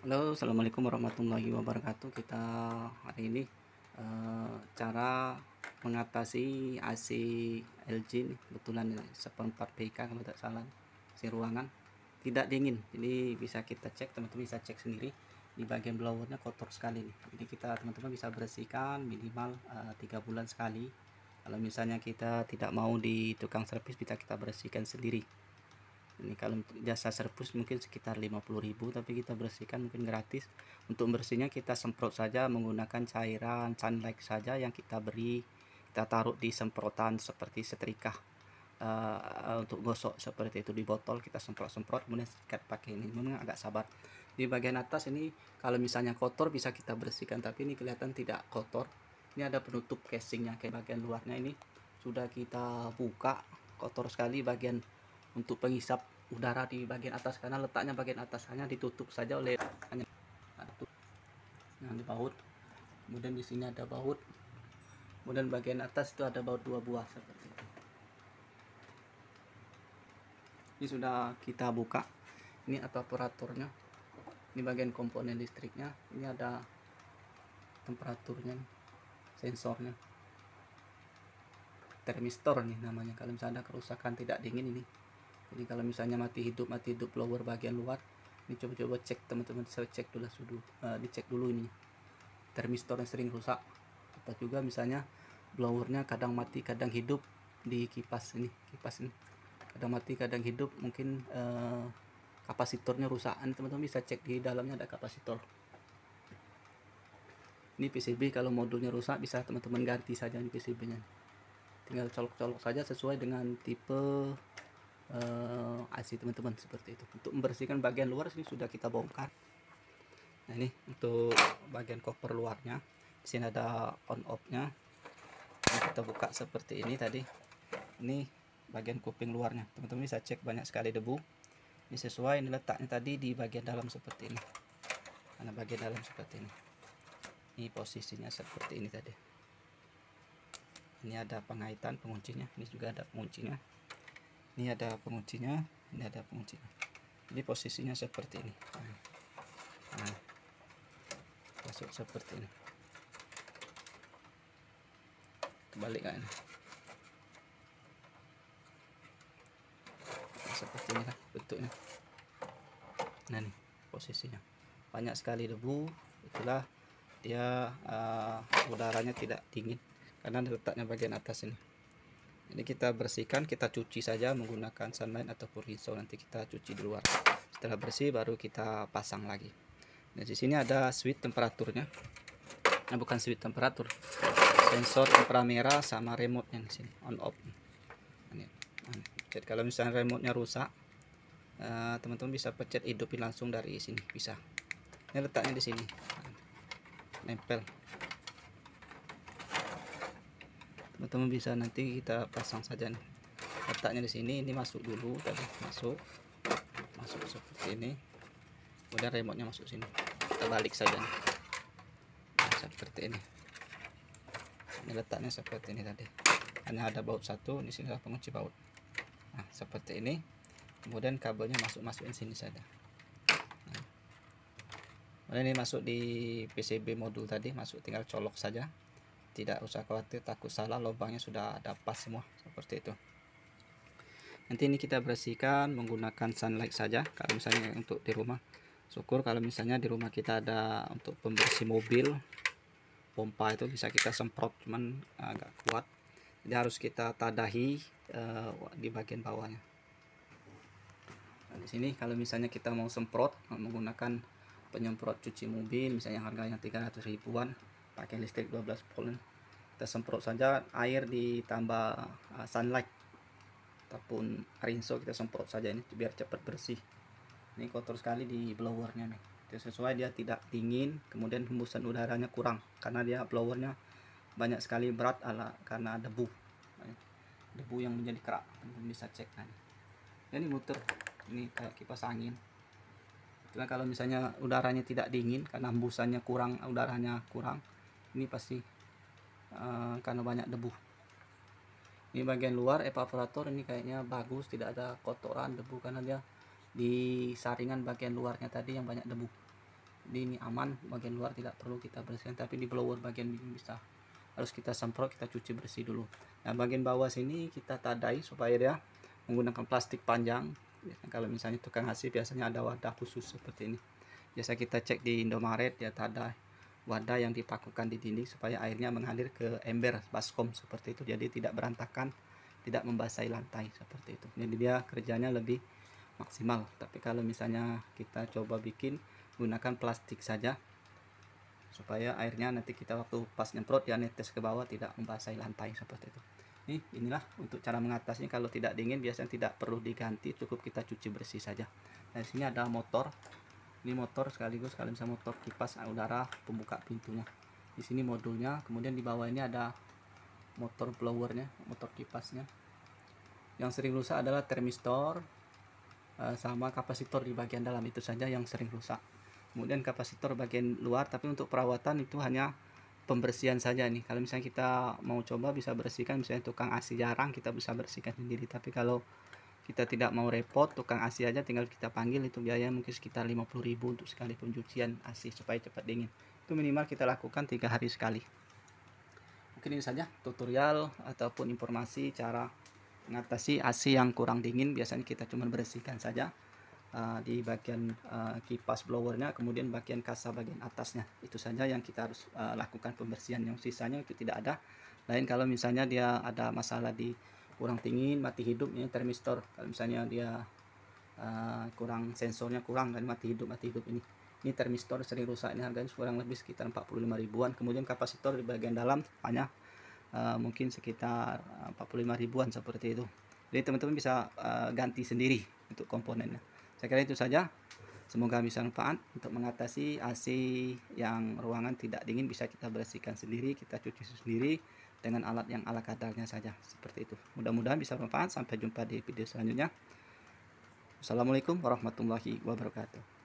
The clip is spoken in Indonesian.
Halo, assalamualaikum warahmatullahi wabarakatuh. Kita hari ini cara mengatasi AC LG nih, kebetulan ini seperempat PK kalau tidak salah, si ruangan tidak dingin. Jadi bisa kita cek, teman-teman bisa cek sendiri di bagian blowernya kotor sekali nih. Jadi kita teman-teman bisa bersihkan minimal 3 bulan sekali. Kalau misalnya kita tidak mau di tukang servis, bisa kita bersihkan sendiri. Ini kalau jasa servis mungkin sekitar 50.000, tapi kita bersihkan mungkin gratis. Untuk bersihnya kita semprot saja menggunakan cairan sunlight saja yang kita beri, kita taruh di semprotan seperti setrika, untuk gosok seperti itu di botol, kita semprot-semprot kemudian sikat pakai ini. Memang agak sabar. Di bagian atas ini kalau misalnya kotor bisa kita bersihkan, tapi ini kelihatan tidak kotor. Ini ada penutup casingnya, kayak bagian luarnya ini sudah kita buka, kotor sekali bagian untuk pengisap udara di bagian atas, karena letaknya bagian atas hanya ditutup saja oleh di baut. Kemudian di sini ada baut, kemudian bagian atas itu ada baut 2 buah seperti itu. Ini sudah kita buka, ini aparaturnya, ini bagian komponen listriknya, ini ada temperaturnya, sensornya, termistor nih namanya. Kalau misalnya ada kerusakan tidak dingin ini, jadi kalau misalnya mati hidup blower bagian luar ini, coba-coba cek teman-teman, saya cek dulu dicek dulu ini termistornya sering rusak, atau juga misalnya blowernya kadang mati kadang hidup. Di kipas ini kadang mati kadang hidup, mungkin kapasitornya rusak. Ini teman-teman bisa cek, di dalamnya ada kapasitor. Ini PCB, kalau modulnya rusak bisa teman-teman ganti saja di PCB nya, tinggal colok-colok saja sesuai dengan tipe AC teman-teman seperti itu. Untuk membersihkan bagian luar sini sudah kita bongkar. Nah, ini untuk bagian cover luarnya, di sini ada on off nya. Ini kita buka seperti ini tadi. Ini bagian kuping luarnya, teman-teman bisa cek banyak sekali debu. Ini sesuai, ini letaknya tadi di bagian dalam seperti ini, karena bagian dalam seperti ini. Ini posisinya seperti ini tadi. Ini ada pengaitan penguncinya, ini juga ada penguncinya. Ini ada penguncinya, ini ada penguncinya. Jadi posisinya seperti ini. Nah, masuk seperti ini. Kebalik kan? Seperti ini lah bentuknya. Nah, nih posisinya. Banyak sekali debu, itulah dia udaranya tidak dingin karena letaknya bagian atas ini. Ini kita bersihkan, kita cuci saja menggunakan sunlight ataupun rinso, nanti kita cuci di luar. Setelah bersih baru kita pasang lagi. Nah, di sini ada switch temperaturnya. Nah, bukan switch temperatur, sensor inframerah sama remote yang di sini on off. Jadi kalau misalnya remote-nya rusak, teman-teman bisa pencet hidupin langsung dari sini, bisa. Ini letaknya di sini, nempel. Teman-teman bisa nanti kita pasang saja nih. Letaknya di sini, ini masuk dulu tadi, masuk seperti ini. Kemudian remote-nya masuk sini. Kita balik saja nih. Nah, seperti ini. Ini letaknya seperti ini tadi. Hanya ada baut satu, di sini adalah pengunci baut. Nah, seperti ini. Kemudian kabelnya masukin sini saja. Nah, ini masuk di PCB modul tadi, masuk, tinggal colok saja. Tidak usah khawatir takut salah, lubangnya sudah ada pas semua seperti itu. Nanti ini kita bersihkan menggunakan sunlight saja kalau misalnya untuk di rumah. Syukur kalau misalnya di rumah kita ada untuk pembersih mobil, pompa itu bisa kita semprot, cuman agak kuat, jadi harus kita tadahi di bagian bawahnya. Nah, di sini kalau misalnya kita mau semprot menggunakan penyemprot cuci mobil, misalnya harganya 300 ribuan, pakai listrik 12 volt, kita semprot saja air ditambah sunlight ataupun rinso, kita semprot saja ini biar cepat bersih. Ini kotor sekali di blowernya nih, itu sesuai, dia tidak dingin, kemudian hembusan udaranya kurang karena dia blowernya banyak sekali berat karena debu yang menjadi kerak. Teman-teman bisa cek. Nah, ini muter, ini kayak kipas angin. Karena kalau misalnya udaranya tidak dingin karena hembusannya kurang, udaranya kurang, ini pasti karena banyak debu. Ini bagian luar evaporator, ini kayaknya bagus, tidak ada kotoran debu karena dia di saringan bagian luarnya tadi yang banyak debu. Jadi ini aman, bagian luar tidak perlu kita bersihkan, tapi di blower bagian ini bisa harus kita semprot, kita cuci bersih dulu. Nah bagian bawah sini kita tadai supaya dia menggunakan plastik panjang. Kalau misalnya tukang AC biasanya ada wadah khusus seperti ini. Biasa kita cek di Indomaret, dia ada wadah yang dipakukan di dinding supaya airnya mengalir ke ember baskom seperti itu, jadi tidak berantakan, tidak membasahi lantai seperti itu. Jadi dia kerjanya lebih maksimal. Tapi kalau misalnya kita coba bikin gunakan plastik saja, supaya airnya nanti kita waktu pas nyemprot ya netes ke bawah, tidak membasahi lantai seperti itu. Inilah untuk cara mengatasinya. Kalau tidak dingin biasanya tidak perlu diganti, cukup kita cuci bersih saja. Nah di sini ada motor. Ini motor sekaligus kalian bisa motor kipas udara pembuka pintunya. Di sini modulnya, kemudian di bawah ini ada motor blowernya, motor kipasnya. Yang sering rusak adalah termistor sama kapasitor di bagian dalam, itu saja yang sering rusak. Kemudian kapasitor bagian luar, tapi untuk perawatan itu hanya pembersihan saja nih. Kalau misalnya kita mau coba bisa bersihkan, misalnya tukang AC jarang, kita bisa bersihkan sendiri. Tapi kalau kita tidak mau repot, tukang AC aja tinggal kita panggil, itu biaya mungkin sekitar 50.000 untuk sekali pencucian AC supaya cepat dingin. Itu minimal kita lakukan 3 hari sekali. Mungkin ini saja tutorial ataupun informasi cara mengatasi AC yang kurang dingin. Biasanya kita cuma bersihkan saja di bagian kipas blowernya, kemudian bagian kasa bagian atasnya. Itu saja yang kita harus lakukan pembersihan, yang sisanya itu tidak ada. Lain kalau misalnya dia ada masalah di kurang dingin, mati hidup ini termistor. Kalau misalnya dia kurang, sensornya kurang dan mati hidup ini termistor sering rusak. Ini harganya kurang lebih sekitar 45 ribuan. Kemudian kapasitor di bagian dalam hanya mungkin sekitar 45 ribuan seperti itu. Jadi teman-teman bisa ganti sendiri untuk komponennya. Saya kira itu saja. Semoga bisa manfaat untuk mengatasi AC yang ruangan tidak dingin. Bisa kita bersihkan sendiri, kita cuci sendiri dengan alat yang ala kadarnya saja seperti itu. Mudah-mudahan bisa bermanfaat. Sampai jumpa di video selanjutnya. Assalamualaikum warahmatullahi wabarakatuh.